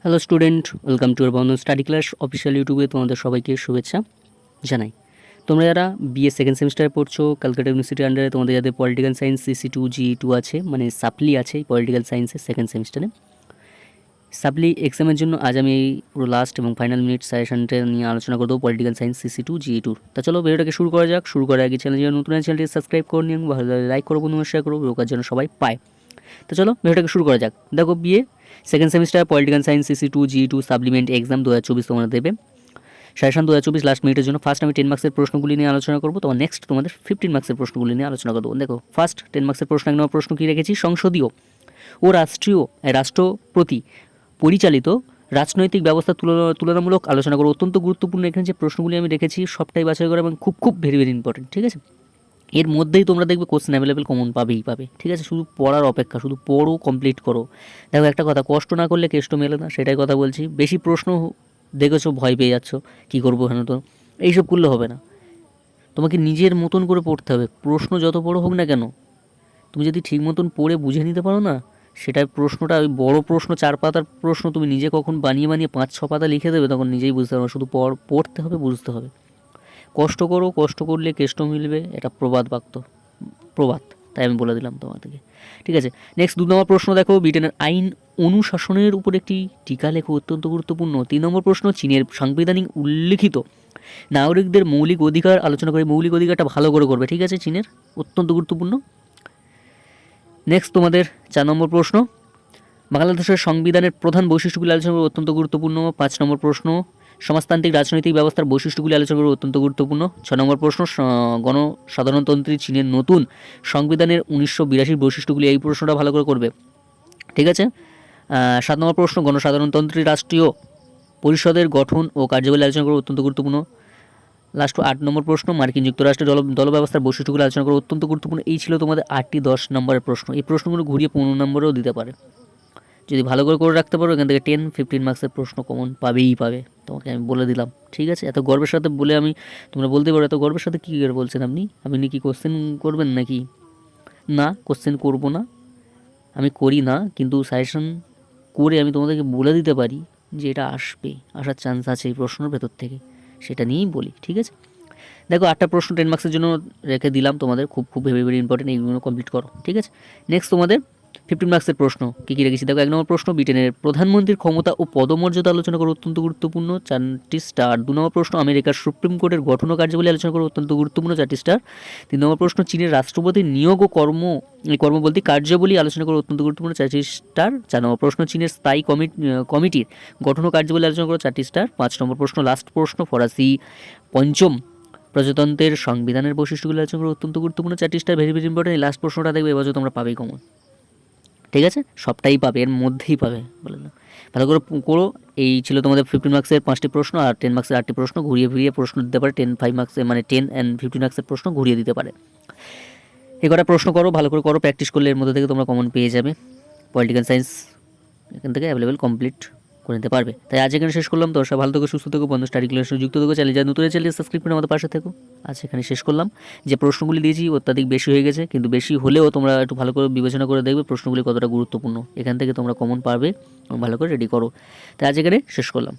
Hello student, welcome to our Bandhan study class official ইউটিউবে তোমাদের সবাইকে শুভেচ্ছা জানাই। তোমরা যারা বিএ সেকেন্ড সেমিস্টারে পড়ছো, ক্যালকাটা ইউনিভার্সিটির আন্ডারে তোমাদের যাদের পলিটিক্যাল সায়েন্স CC2 GE2 আছে, মানে সাপ্লি আছে পলিটিক্যাল সায়েন্সের সেকেন্ড সেমিস্টারে, সাপ্লি এক্সামের জন্য আজ আমি এই পুরো লাস্ট এবং ফাইনাল মিনিট সাজেশনটা নিয়ে আলোচনা করবো পলিটিক্যাল সায়েন্স CC2 GE2। তা চলো ভিডিওটাকে শুরু করা যাক। শুরু করার আগে চ্যানেল নতুন চ্যানেলটি সাবস্ক্রাইব করে নিন, ভালো লাইক করো, বন্ধুরা শেয়ার করো, রোকার জন্য সবাই পায়। তো চলো ভিডিওটাকে শুরু করা যাক। দেখো, BA second semester political science CC2 GE2 supplement exam 2024 তোমরা দেবে। সাজেশন 2024 লাস্ট মিনিটের জন্য ফার্স্ট আমি 10 মার্কসের প্রশ্নগুলি নিয়ে আলোচনা করবো, তোমার নেক্সট তোমাদের 15 মার্কসের প্রশ্নগুলি নিয়ে আলোচনা করবো। দেখো, ফার্স্ট 10 মার্কসের প্রশ্ন, এক নম্বর প্রশ্ন কী রেখেছি, সংসদীয় ও রাষ্ট্রপতি পরিচালিত রাজনৈতিক ব্যবস্থা তুলনামূলক আলোচনা করবো। অত্যন্ত গুরুত্বপূর্ণ এখানে যে প্রশ্নগুলি আমি রেখেছি সবটাই বাছাই করা এবং খুব ভেরি ইম্পর্টেন্ট, ঠিক আছে। এর মধ্যেই তোমরা দেখবে কোশ্চেন অ্যাভেলেবেল কমন পাবেই পাবে, ঠিক আছে। শুধু পড়ার অপেক্ষা, শুধু পড়ো, কমপ্লিট করো। দেখো, একটা কথা, কষ্ট না করলে কেষ্ট মেলে না, সেটাই কথা বলছি। বেশি প্রশ্ন দেখেছো, ভয় পেয়ে যাচ্ছ, কী করবো কেন, তো এইসব করলে হবে না। তোমাকে নিজের মতন করে পড়তে হবে। প্রশ্ন যত বড় হোক না কেন, তুমি যদি ঠিক মতন পড়ে বুঝে নিতে পারো না, সেটার প্রশ্নটা, ওই বড় প্রশ্ন 4 পাতার প্রশ্ন তুমি নিজে কখন বানিয়ে 5-6 পাতা লিখে দেবে, তখন নিজেই বুঝতে পারবে। শুধু পড়তে হবে, বুঝতে হবে। কষ্ট করো, কষ্ট করলে কেষ্ট মিলবে, এটা প্রবাদ, তাই আমি বলে দিলাম তোমাদেরকে, ঠিক আছে। নেক্সট 2 নম্বর প্রশ্ন দেখো, ব্রিটেনের আইন অনুশাসনের উপর একটি টিকা লেখো, অত্যন্ত গুরুত্বপূর্ণ। 3 নম্বর প্রশ্ন, চীনের সাংবিধানিক উল্লিখিত নাগরিকদের মৌলিক অধিকার আলোচনা করে। মৌলিক অধিকারটা ভালো করে করবে, ঠিক আছে, চীনের, অত্যন্ত গুরুত্বপূর্ণ। নেক্সট তোমাদের 4 নম্বর প্রশ্ন, বাংলাদেশের সংবিধানের প্রধান বৈশিষ্ট্যগুলি আলোচনা করে, অত্যন্ত গুরুত্বপূর্ণ। 5 নম্বর প্রশ্ন, সমাজতান্ত্রিক রাজনৈতিক ব্যবস্থার বৈশিষ্ট্যগুলি আলোচনা করে, অত্যন্ত গুরুত্বপূর্ণ। 6 নম্বর প্রশ্ন, গণসাধারণতন্ত্রী চীনের নতুন সংবিধানের 1982 বৈশিষ্ট্যগুলি। এই প্রশ্নটা ভালো করে করবে, ঠিক আছে। 7 নম্বর প্রশ্ন, গণসাধারণতন্ত্রী রাষ্ট্রীয় পরিষদের গঠন ও কার্যাবলী আলোচনা করে, অত্যন্ত গুরুত্বপূর্ণ। লাস্ট 8 নম্বর প্রশ্ন, মার্কিন যুক্তরাষ্ট্রের দল ব্যবস্থার বৈশিষ্ট্যগুলো আলোচনা করে, অত্যন্ত গুরুত্বপূর্ণ। এই ছিল তোমাদের 8টি 10 নম্বরের প্রশ্ন। এই প্রশ্নগুলো ঘুরিয়ে 15 নম্বরেও দিতে পারে, যদি ভালো করে রাখতে পারো। এখান থেকে 10-15 মার্কসের প্রশ্ন কমন পাবেই পাবে, তোমাকে আমি বলে দিলাম, ঠিক আছে। এত গর্বের সাথে বলে আমি, তোমরা বলতে পারো এত গর্বের সাথে কী করে বলছেন আপনি কি কোশ্চেন করবেন নাকি? না, কোশ্চেন করব না, আমি করি না, কিন্তু সাজেশন করে আমি তোমাদেরকে বলে দিতে পারি যে এটা আসার চান্স আছে এই প্রশ্নের ভেতর থেকে, সেটা নিয়েই বলি, ঠিক আছে। দেখো, 8টা প্রশ্ন 10 মার্কসের জন্য রেখে দিলাম তোমাদের, খুব ভেরি ইম্পর্টেন্ট, এইগুলো কমপ্লিট করো, ঠিক আছে। নেক্সট তোমাদের 15 মার্কসের প্রশ্ন কী রেখেছি দেখো। 1 নম্বর প্রশ্ন, ব্রিটেনের প্রধানমন্ত্রীর ক্ষমতা ও পদমর্যাদা আলোচনা করো, অত্যন্ত গুরুত্বপূর্ণ, 4টি স্টার। 2 নম্বর প্রশ্ন, আমেরিকার সুপ্রিম কোর্টের গঠন ও কার্যাবলী আলোচনা করো, অত্যন্ত গুরুত্বপূর্ণ, 4টি স্টার। 3 নম্বর প্রশ্ন, চীনের রাষ্ট্রপতির নিয়োগ ও কর্ম বলতে কার্যাবলী আলোচনা করো, অত্যন্ত গুরুত্বপূর্ণ, 4টি স্টার। 4 নম্বর প্রশ্ন, চীনের স্থায়ী কমিটির গঠন ও কার্যাবলী আলোচনা করো, 4টি স্টার। 5 নম্বর প্রশ্ন, লাস্ট প্রশ্ন, ফরাসি পঞ্চম প্রজাতন্ত্রের সংবিধানের বৈশিষ্ট্যগুলো আলোচনা করে, অত্যন্ত গুরুত্বপূর্ণ, 4টি স্টার, ভেরি ইম্পর্টেন্ট। এই লাস্ট প্রশ্নটা দেখবে, এবছর তোমরা পাবেই কমন, ঠিক আছে, সবটাই পাবে, এর মধ্যেই পাবে, বলে দিলাম। ভালো করে করো। এই ছিল তোমাদের 15 মার্কসের 5টি প্রশ্ন, আর 10 মার্কসের 8টি প্রশ্ন ঘুরিয়ে প্রশ্ন দিতে পারে। 5 মার্কসের 10 and 15 মার্কসের প্রশ্ন ঘুরিয়ে দিতে পারে। এই কটা প্রশ্ন করো, ভালো করে করো, প্র্যাকটিস করলে এর মধ্যে থেকে তোমরা কমন পেয়ে যাবে। পলিটিক্যাল সায়েন্স এখান থেকে অ্যাভেলেবেল কমপ্লিট করে নিতে পারবে। তাই আজ এখানে শেষ করলাম। তো সব ভালো থেকো, সুস্থ থেকো, বন্ধু স্টাডি ক্লাসে যুক্ত থেকো, চ্যানেল যা নতুন চ্যানেল সাবস্ক্রাইব করে আমাদের পাশে থেকো। আজ এখানে শেষ করলাম। যে প্রশ্নগুলি দিয়েছি অত্যাধিক বেশি হয়ে গেছে, কিন্তু বেশি হলেও তোমরা একটু ভালো করে বিবেচনা করে দেখবে প্রশ্নগুলি কতটা গুরুত্বপূর্ণ, এখান থেকে তোমরা কমন পারবে, ভালো করে রেডি করো। তাই আজ এখানে শেষ করলাম।